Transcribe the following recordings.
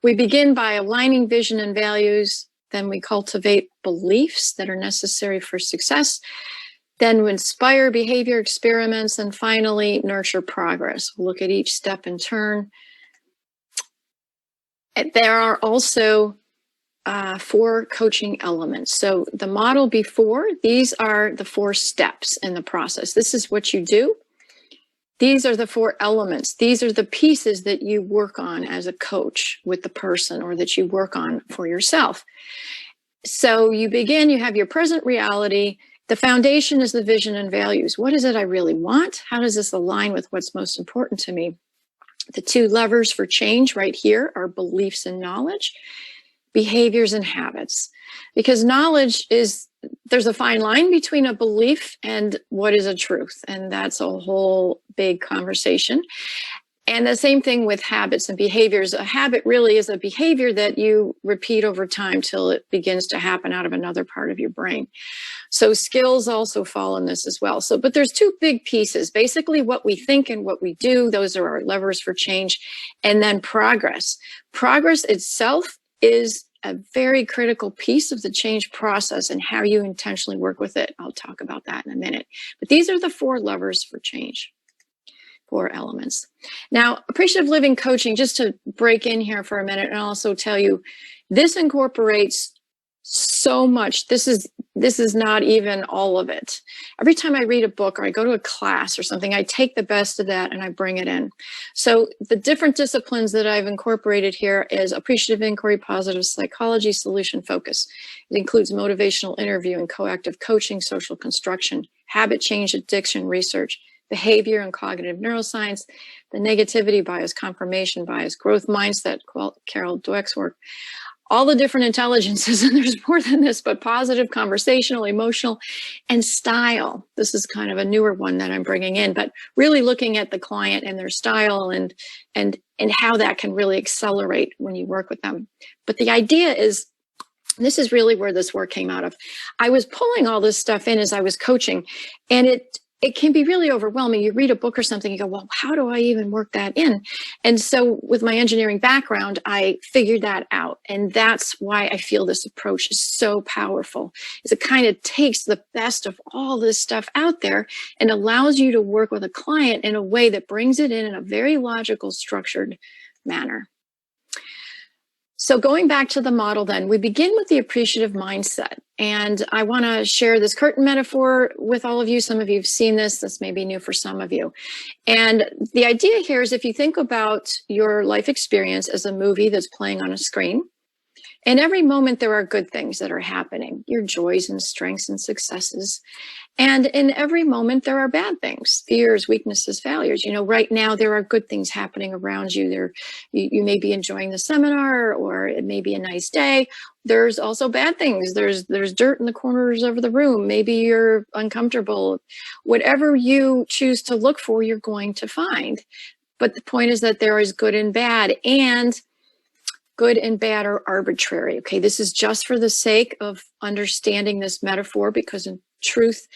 We begin by aligning vision and values. Then we cultivate beliefs that are necessary for success. Then we inspire behavior experiments, and finally nurture progress. We'll look at each step in turn. There are also 4 coaching elements. So the model before, these are the 4 steps in the process. This is what you do. These are the 4 elements. These are the pieces that you work on as a coach with the person, or that you work on for yourself. So you begin, you have your present reality. The foundation is the vision and values. What is it I really want? How does this align with what's most important to me? The 2 levers for change right here are beliefs and knowledge, behaviors and habits. Because knowledge is, there's a fine line between a belief and what is a truth. And that's a whole big conversation. And the same thing with habits and behaviors. A habit really is a behavior that you repeat over time till it begins to happen out of another part of your brain. So skills also fall in this as well. So, but there's 2 big pieces. Basically what we think and what we do, those are our levers for change. And then progress. Progress itself is a very critical piece of the change process and how you intentionally work with it. I'll talk about that in a minute. But these are the 4 levers for change. 4 elements. Now, appreciative living coaching, just to break in here for a minute and also tell you, this incorporates so much. This is not even all of it. Every time I read a book or I go to a class or something, I take the best of that and I bring it in. So the different disciplines that I've incorporated here is appreciative inquiry, positive psychology, solution focus. It includes motivational interviewing, coactive coaching, social construction, habit change, addiction research, behavior and cognitive neuroscience, the negativity bias, confirmation bias, growth mindset, Carol Dweck's work, all the different intelligences, and there's more than this, but positive, conversational, emotional, and style. This is kind of a newer one that I'm bringing in, but really looking at the client and their style and how that can really accelerate when you work with them. But the idea is, this is really where this work came out of. I was pulling all this stuff in as I was coaching, and it can be really overwhelming. You read a book or something, you go, well, how do I even work that in? And so with my engineering background, I figured that out. And that's why I feel this approach is so powerful, is it kind of takes the best of all this stuff out there and allows you to work with a client in a way that brings it in a very logical, structured manner. So going back to the model then, we begin with the appreciative mindset. And I want to share this curtain metaphor with all of you. Some of you have seen this. This may be new for some of you. And the idea here is, if you think about your life experience as a movie that's playing on a screen, in every moment there are good things that are happening, your joys and strengths and successes. And in every moment there are bad things, fears, weaknesses, failures. You know, right now there are good things happening around you. You may be enjoying the seminar, or it may be a nice day. There's also bad things. There's dirt in the corners of the room. Maybe you're uncomfortable. Whatever you choose to look for, you're going to find. But the point is that there is good and bad, and good and bad are arbitrary. Okay, this is just for the sake of understanding this metaphor, because in truth,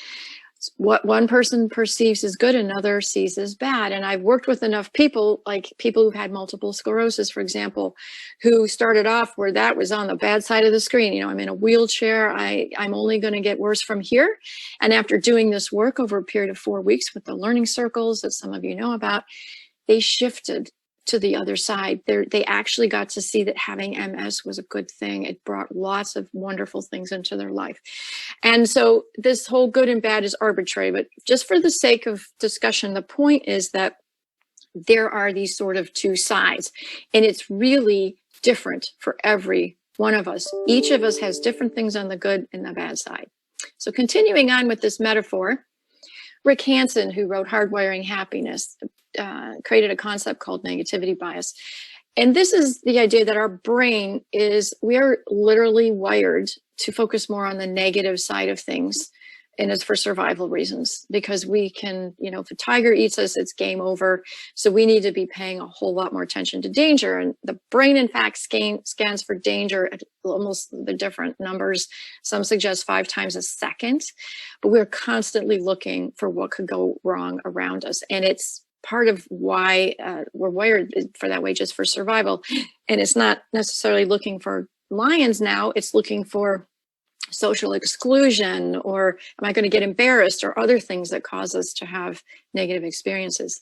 what one person perceives as good, another sees as bad. And I've worked with enough people, like people who've had multiple sclerosis, for example, who started off where that was on the bad side of the screen. You know, I'm in a wheelchair. I'm only going to get worse from here. And after doing this work over a period of 4 weeks with the learning circles that some of you know about, they shifted to the other side. They actually got to see that having MS was a good thing. It brought lots of wonderful things into their life. And so this whole good and bad is arbitrary, but just for the sake of discussion, the point is that there are these sort of 2 sides, and it's really different for every one of us. Each of us has different things on the good and the bad side. So continuing on with this metaphor, Rick Hansen, who wrote Hardwiring Happiness, created a concept called negativity bias. And this is the idea that our brain we are literally wired to focus more on the negative side of things. And it's for survival reasons, because we can, you know, if a tiger eats us, it's game over. So we need to be paying a whole lot more attention to danger. And the brain, in fact, scans for danger at almost the different numbers. Some suggest 5 times a second, but we're constantly looking for what could go wrong around us. And it's part of why we're wired for that way, just for survival. And it's not necessarily looking for lions now, it's looking for social exclusion, or am I going to get embarrassed, or other things that cause us to have negative experiences.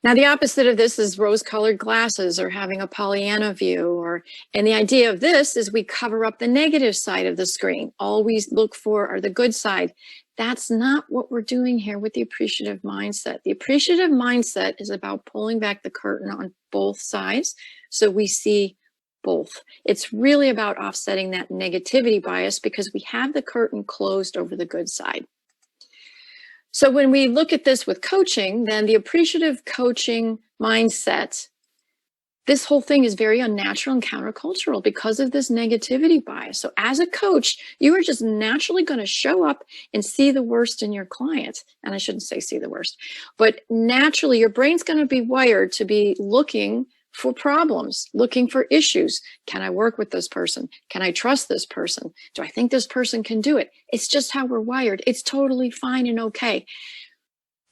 Now, the opposite of this is rose-colored glasses, or having a Pollyanna view, and the idea of this is we cover up the negative side of the screen. All we look for are the good side. That's not what we're doing here with the appreciative mindset. The appreciative mindset is about pulling back the curtain on both sides so we see both. It's really about offsetting that negativity bias because we have the curtain closed over the good side. So when we look at this with coaching, then the appreciative coaching mindset, this whole thing is very unnatural and countercultural because of this negativity bias. So as a coach, you are just naturally going to show up and see the worst in your clients. And I shouldn't say see the worst, but naturally your brain's going to be wired to be looking for problems, looking for issues. Can I work with this person? Can I trust this person? Do I think this person can do it? It's just how we're wired. It's totally fine and okay.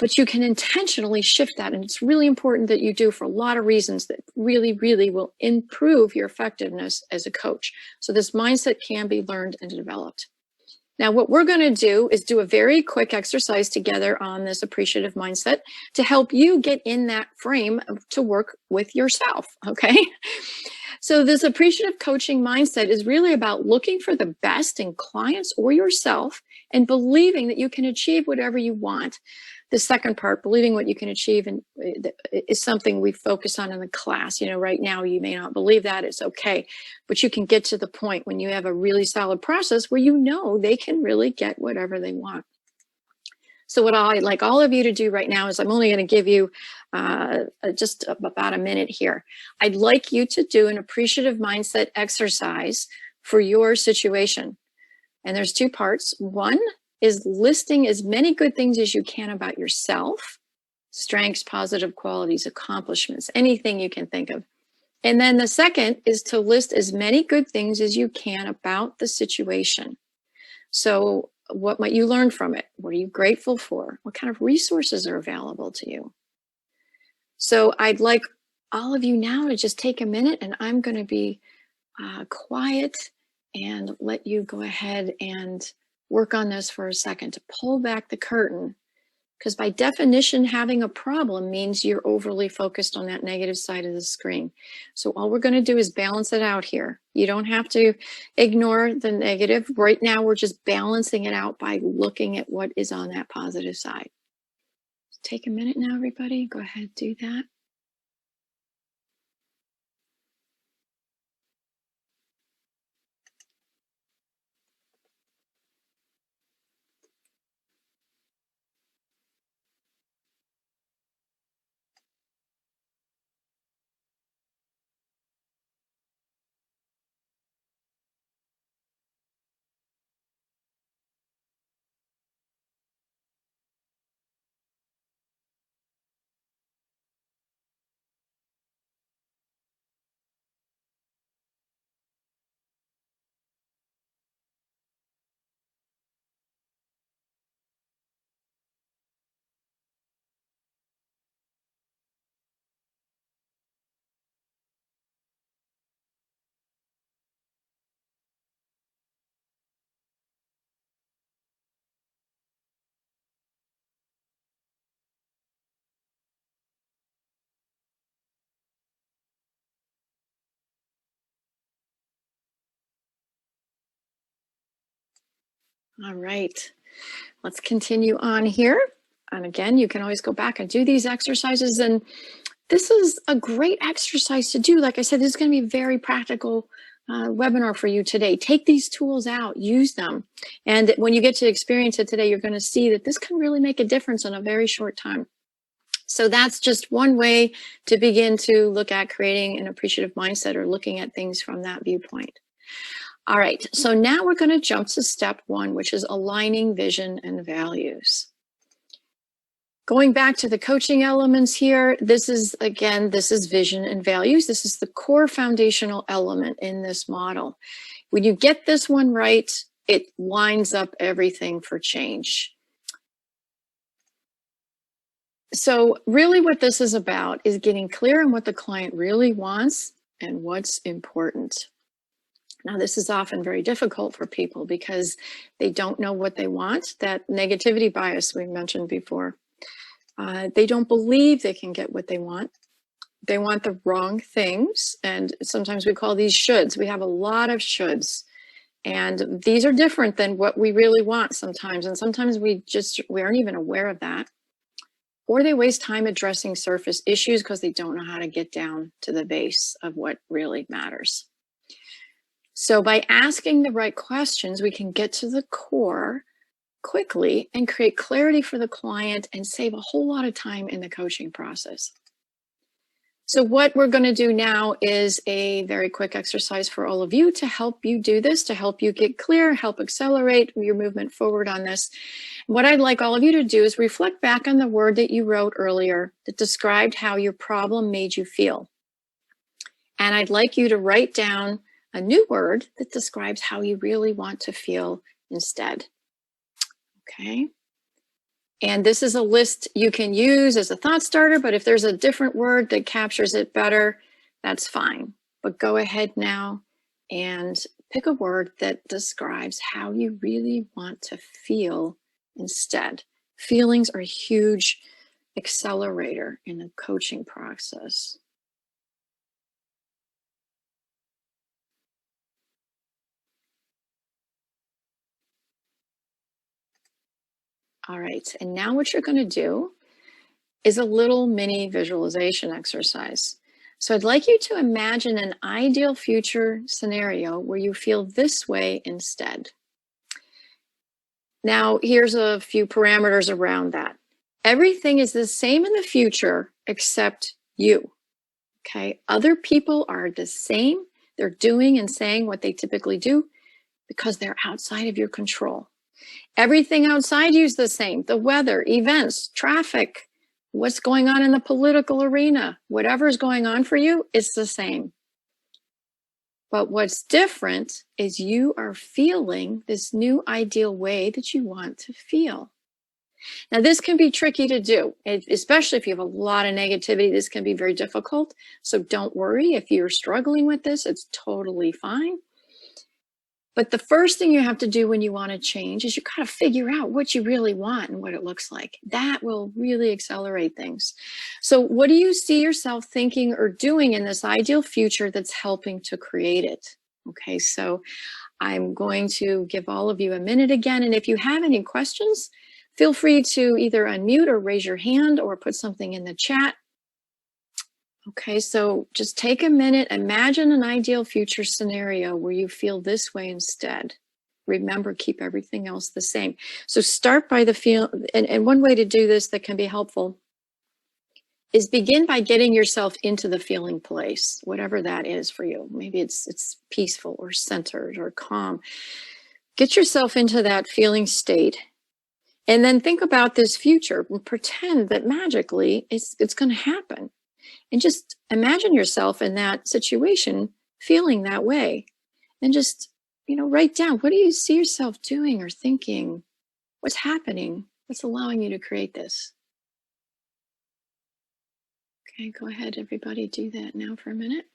But you can intentionally shift that. And it's really important that you do for a lot of reasons that really, really will improve your effectiveness as a coach. So this mindset can be learned and developed. Now, what we're going to do is do a very quick exercise together on this appreciative mindset to help you get in that frame to work with yourself, okay? So this appreciative coaching mindset is really about looking for the best in clients or yourself and believing that you can achieve whatever you want. The second part, believing what you can achieve, and is something we focus on in the class. You know, right now you may not believe that, it's okay, but you can get to the point when you have a really solid process where you know they can really get whatever they want. So what I'd like all of you to do right now is I'm only going to give you just about a minute here. I'd like you to do an appreciative mindset exercise for your situation. And there's two parts. One is listing as many good things as you can about yourself, strengths, positive qualities, accomplishments, anything you can think of. And then the second is to list as many good things as you can about the situation. So what might you learn from it? What are you grateful for? What kind of resources are available to you? So I'd like all of you now to just take a minute, and I'm going to be quiet and let you go ahead and work on this for a second to pull back the curtain, because by definition, having a problem means you're overly focused on that negative side of the screen. So all we're going to do is balance it out here. You don't have to ignore the negative. Right now, we're just balancing it out by looking at what is on that positive side. Take a minute now, everybody. Go ahead, do that. All right, let's continue on here. And again, you can always go back and do these exercises. And this is a great exercise to do. Like I said, this is going to be a very practical webinar for you today. Take these tools out, use them. And when you get to experience it today, you're going to see that this can really make a difference in a very short time. So that's just one way to begin to look at creating an appreciative mindset, or looking at things from that viewpoint. All right, so now we're going to jump to step one, which is aligning vision and values. Going back to the coaching elements here, this is vision and values. This is the core foundational element in this model. When you get this one right, it lines up everything for change. So really what this is about is getting clear on what the client really wants and what's important. Now, this is often very difficult for people because they don't know what they want. That negativity bias we mentioned before. They don't believe they can get what they want. They want the wrong things. And sometimes we call these shoulds. We have a lot of shoulds. And these are different than what we really want sometimes. And sometimes we aren't even aware of that. Or they waste time addressing surface issues because they don't know how to get down to the base of what really matters. So by asking the right questions, we can get to the core quickly and create clarity for the client and save a whole lot of time in the coaching process. So what we're going to do now is a very quick exercise for all of you to help you do this, to help you get clear, help accelerate your movement forward on this. What I'd like all of you to do is reflect back on the word that you wrote earlier that described how your problem made you feel. And I'd like you to write down a new word that describes how you really want to feel instead. Okay. And this is a list you can use as a thought starter, but if there's a different word that captures it better, that's fine. But go ahead now and pick a word that describes how you really want to feel instead. Feelings are a huge accelerator in the coaching process. All right, and now what you're going to do is a little mini visualization exercise. So I'd like you to imagine an ideal future scenario where you feel this way instead. Now, here's a few parameters around that. Everything is the same in the future except you. Okay, other people are the same. They're doing and saying what they typically do because they're outside of your control. Everything outside you is the same. The weather, events, traffic, what's going on in the political arena, whatever's going on for you, it's the same. But what's different is you are feeling this new ideal way that you want to feel. Now, this can be tricky to do, especially if you have a lot of negativity. This can be very difficult. So don't worry if you're struggling with this, it's totally fine. But the first thing you have to do when you want to change is you got to figure out what you really want and what it looks like. That will really accelerate things. So what do you see yourself thinking or doing in this ideal future that's helping to create it? Okay, so I'm going to give all of you a minute again. And if you have any questions, feel free to either unmute or raise your hand or put something in the chat. Okay, so just take a minute, imagine an ideal future scenario where you feel this way instead. Remember, keep everything else the same. So start by the feel, and one way to do this that can be helpful is begin by getting yourself into the feeling place, whatever that is for you. Maybe it's peaceful or centered or calm. Get yourself into that feeling state. And then think about this future and pretend that magically it's going to happen. And just imagine yourself in that situation, feeling that way. And just, write down, what do you see yourself doing or thinking? What's happening? What's allowing you to create this? Okay, go ahead, everybody, do that now for a minute.